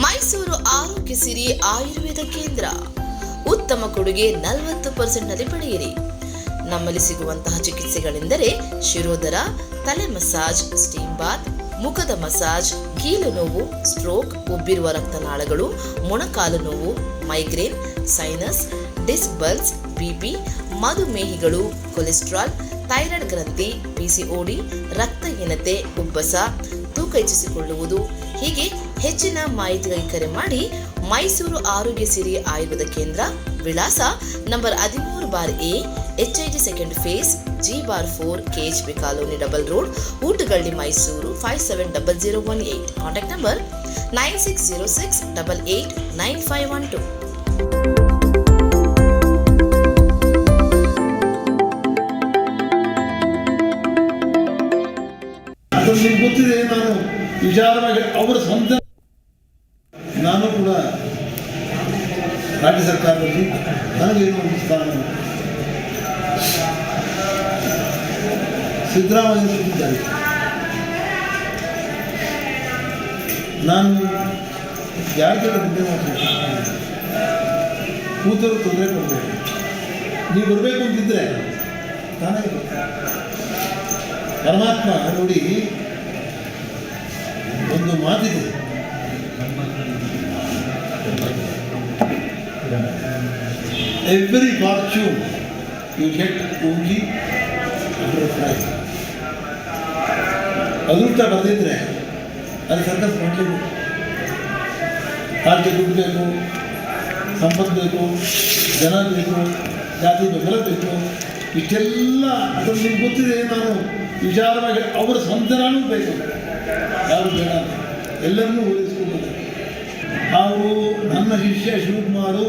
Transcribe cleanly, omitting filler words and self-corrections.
ಮೈಸೂರು ಆರೋಗ್ಯ ಸಿರಿ ಆಯುರ್ವೇದ ಕೇಂದ್ರ. ಉತ್ತಮ ಕೊಡುಗೆ 40% ಪಡೆಯಿರಿ. ನಮ್ಮಲ್ಲಿ ಸಿಗುವಂತಹ ಚಿಕಿತ್ಸೆಗಳೆಂದರೆ ಶಿರೋಧರ, ತಲೆ ಮಸಾಜ್, ಸ್ಟೀಮ್ ಬಾತ್, ಮುಖದ ಮಸಾಜ್, ಕೀಲು ನೋವು, ಸ್ಟ್ರೋಕ್, ಉಬ್ಬಿರುವ ರಕ್ತನಾಳಗಳು, ಮೊಣಕಾಲು ನೋವು, migraine, sinus, disc ಬಲ್ಸ್, BP, ಮಧುಮೇಹಿಗಳು, cholesterol, thyroid ಗ್ರಂಥಿ, ಪಿಸಿಒಡಿ, ರಕ್ತಹೀನತೆ, ಉಬ್ಬಸ, ತೂಕ ಹೆಚ್ಚಿಸಿಕೊಳ್ಳುವುದು ಹೀಗೆ ಹೆಚ್ಚಿನ ಮಾಹಿತಿಗಾಗಿ ಕರೆ ಮಾಡಿ. ಮೈಸೂರು ಆರೋಗ್ಯ ಸಿರಿ ಆಯುರ್ವೇದ ಕೇಂದ್ರ, ವಿಳಾಸ number 13/A, HID second phase, G/4, KHP colony, double road, Hootagalli, Mysuru 570018. Contact number 9606889512. ನಿಮ್ಗೆ ಗೊತ್ತಿದೆ, ನಾನು ವಿಚಾರವಾಗಿ ಅವರ ಸ್ವಂತ ನಾನು ಕೂಡ ರಾಜ್ಯ ಸರ್ಕಾರದಲ್ಲಿ ನನಗೇನು ಒಂದು ಸ್ಥಾನ ಸಿದ್ದರಾಮಯ್ಯ ಕೊಟ್ಟಿದ್ದಾರೆ. ನಾನು ಯಾರಿಗೆಲ್ಲ ನಿದ್ದೆ ಮಾಡ್ತೀನಿ, ಕೂತರು ತೊಂದರೆ ಕೊಡಬೇಕು. ನೀವು ಬರಬೇಕು ಅಂತಿದ್ರೆ ನಾನೇ ಪರಮಾತ್ಮ ನೋಡಿ ಒಂದು ಮಾತಿದೆ, every fortune you get only under fry. ಅದೃಷ್ಟ ಬರೆದಿದ್ರೆ ಅದು ಸರ್ಕಸ್ ಮಾಡಲೇಬೇಕು. ರಾಜ್ಯ ದುಡ್ಡು ಬೇಕು, ಸಂಪತ್ತು ಬೇಕು, ಜನ ಬೇಕು, ಜಾತಿ ಬೆಂಬಲ ಬೇಕು, ಇಷ್ಟೆಲ್ಲ ಅದನ್ನು ನಿಮ್ಗೆ ಗೊತ್ತಿದೆ. ನಾನು ವಿಚಾರವಾಗಿ ಅವರ ಸ್ವಂತ ನಾನು ಬೇಕು, ಯಾರು ಬೇಡ, ಎಲ್ಲರನ್ನೂ ಹೋಲಿಸ್ಕೊಂಡು ಅವರು ನನ್ನ ಶಿಷ್ಯ ಶಿವಕುಮಾರು